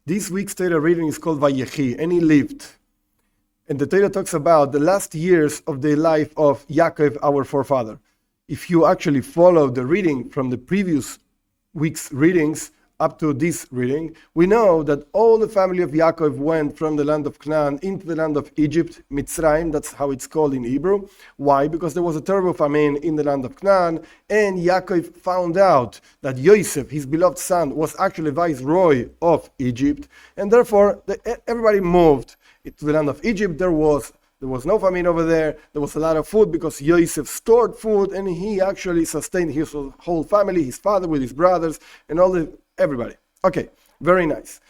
This week's Torah reading is called Vayechi, and he lived. And the Torah talks about the last years of the life of Yaakov, our forefather. If you actually follow the reading from the previous week's readings up to this reading, we know that all the family of Yaakov went from the land of Canaan into the land of Egypt, Mitzrayim, that's how it's called in Hebrew. Why? Because there was a terrible famine in the land of Canaan, and Yaakov found out that Yosef, his beloved son, was actually viceroy of Egypt, and therefore everybody moved to the land of Egypt. There was no famine over there. There was a lot of food because Yosef stored food, and he actually sustained his whole family, his father with his brothers, and everybody. Okay, very nice.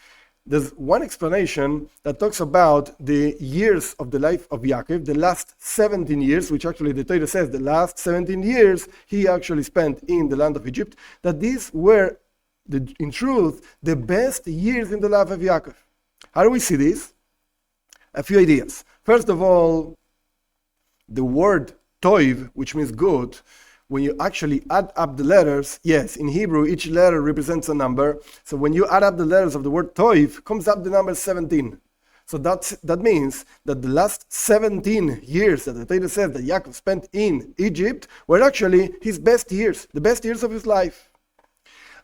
There's one explanation that talks about the years of the life of Yaakov, the last 17 years, which actually the Torah says the last 17 years he actually spent in the land of Egypt, that these were, in truth, the best years in the life of Yaakov. How do we see this? A few ideas. First of all, the word toiv, which means good, when you actually add up the letters, yes, in Hebrew, each letter represents a number. So when you add up the letters of the word toiv, comes up the number 17. So that means that the last 17 years that the Torah says that Yaakov spent in Egypt were actually his best years, the best years of his life.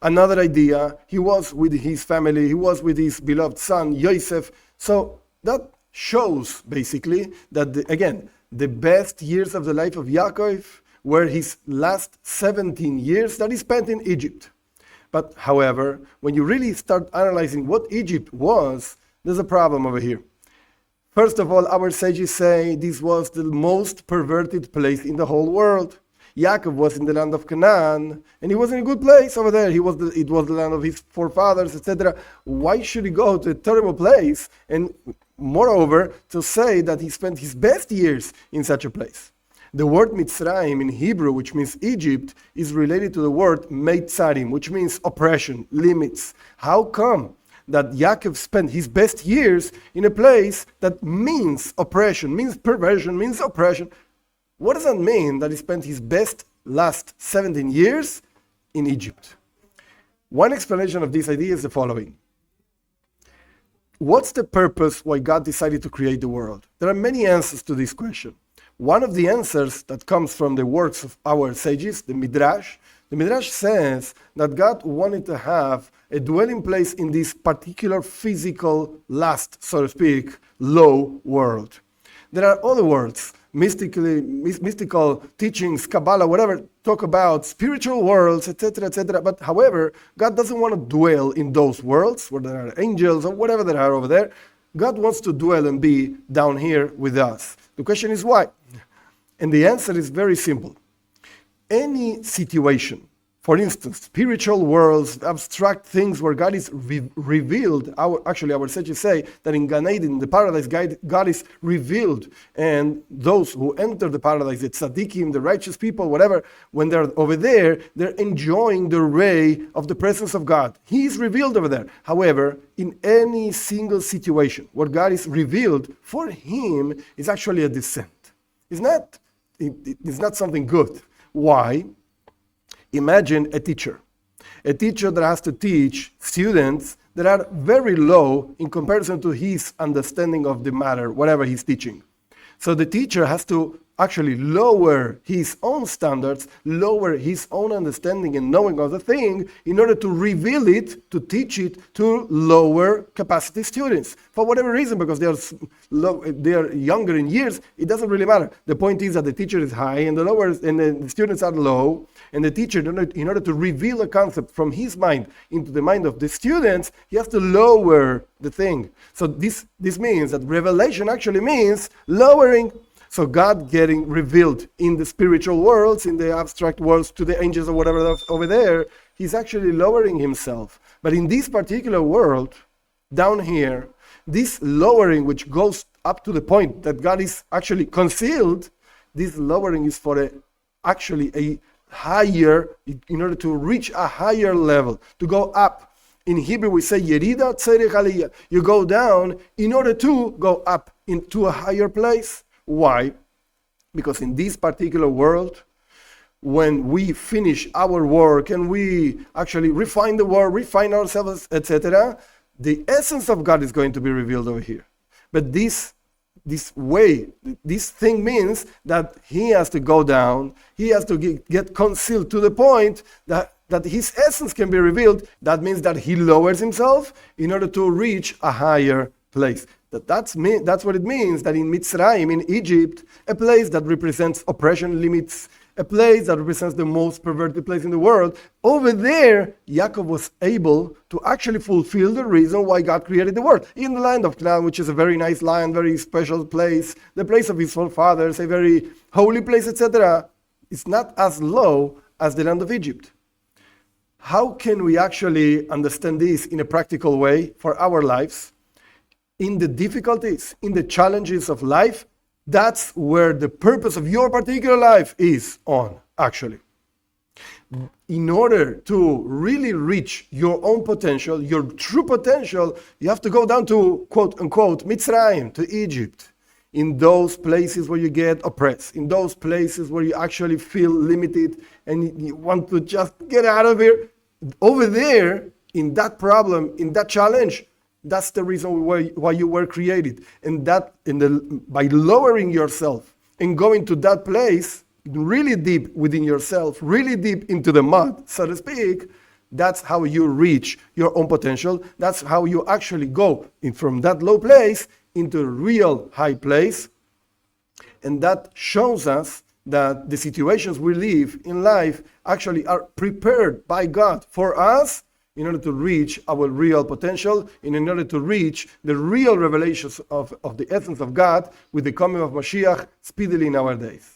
Another idea, he was with his family, he was with his beloved son, Yosef. So that shows basically that, the best years of the life of Yaakov were his last 17 years that he spent in Egypt. But however, when you really start analyzing what Egypt was, there's a problem over here. First of all, our sages say this was the most perverted place in the whole world. Yaakov was in the land of Canaan, and he was in a good place over there. It was the land of his forefathers, etc. Why should he go to a terrible place? And moreover, to say that he spent his best years in such a place. The word Mitzrayim in Hebrew, which means Egypt, is related to the word Meitzarim, which means oppression, limits. How come that Yaakov spent his best years in a place that means oppression, means perversion, means oppression? What does that mean that he spent his best last 17 years in Egypt? One explanation of this idea is the following. What's the purpose why God decided to create the world? There are many answers to this question. One of the answers that comes from the works of our sages, the Midrash says that God wanted to have a dwelling place in this particular physical, last, so to speak, low world. There are other worlds, mystical teachings, Kabbalah, whatever, talk about spiritual worlds, etc., etc. But however, God doesn't want to dwell in those worlds where there are angels or whatever there are over there. God wants to dwell and be down here with us. The question is why? And the answer is very simple. Any situation, for instance, spiritual worlds, abstract things where God is revealed, our sages say that in Gan Eden, in the paradise, God is revealed, and those who enter the paradise, the tzaddikim, the righteous people, whatever, when they're over there, they're enjoying the ray of the presence of God. He is revealed over there. However, in any single situation where God is revealed, for him is actually a descent. It's not something good. Why? Imagine a teacher that has to teach students that are very low in comparison to his understanding of the matter, whatever he's teaching. So the teacher has to actually lower his own standards, lower his own understanding and knowing of the thing in order to reveal it, to teach it to lower capacity students. For whatever reason, because they are younger in years, it doesn't really matter. The point is that the teacher is high and the students are low, and the teacher, in order to reveal a concept from his mind into the mind of the students, he has to lower the thing. So this means that revelation actually means lowering. So God getting revealed in the spiritual worlds, in the abstract worlds, to the angels or whatever that's over there, he's actually lowering himself. But in this particular world, down here, this lowering which goes up to the point that God is actually concealed, this lowering is for actually a higher, in order to reach a higher level, to go up. In Hebrew we say yerida tzerech aliyah. You go down in order to go up into a higher place. Why? Because in this particular world, when we finish our work and we actually refine the work, refine ourselves, etc., the essence of God is going to be revealed over here. But this thing means that he has to go down, he has to get concealed to the point that his essence can be revealed. That means that he lowers himself in order to reach a higher place. That's what it means that in Mitzrayim, in Egypt, a place that represents oppression limits, a place that represents the most perverted place in the world, over there, Yaakov was able to actually fulfill the reason why God created the world. In the land of Canaan, which is a very nice land, very special place, the place of his forefathers, a very holy place, etc., it's not as low as the land of Egypt. How can we actually understand this in a practical way for our lives? In the difficulties, in the challenges of life, that's where the purpose of your particular life is on, actually. In order to really reach your own potential, your true potential, you have to go down to, quote unquote, Mitzrayim, to Egypt. In those places where you get oppressed, in those places where you actually feel limited and you want to just get out of here. Over there, in that problem, in that challenge, that's the reason why you were created. And by lowering yourself and going to that place, really deep within yourself, really deep into the mud, so to speak, that's how you reach your own potential. That's how you actually go from that low place into a real high place. And that shows us that the situations we live in life actually are prepared by God for us in order to reach our real potential, in order to reach the real revelations of the essence of God with the coming of Mashiach speedily in our days.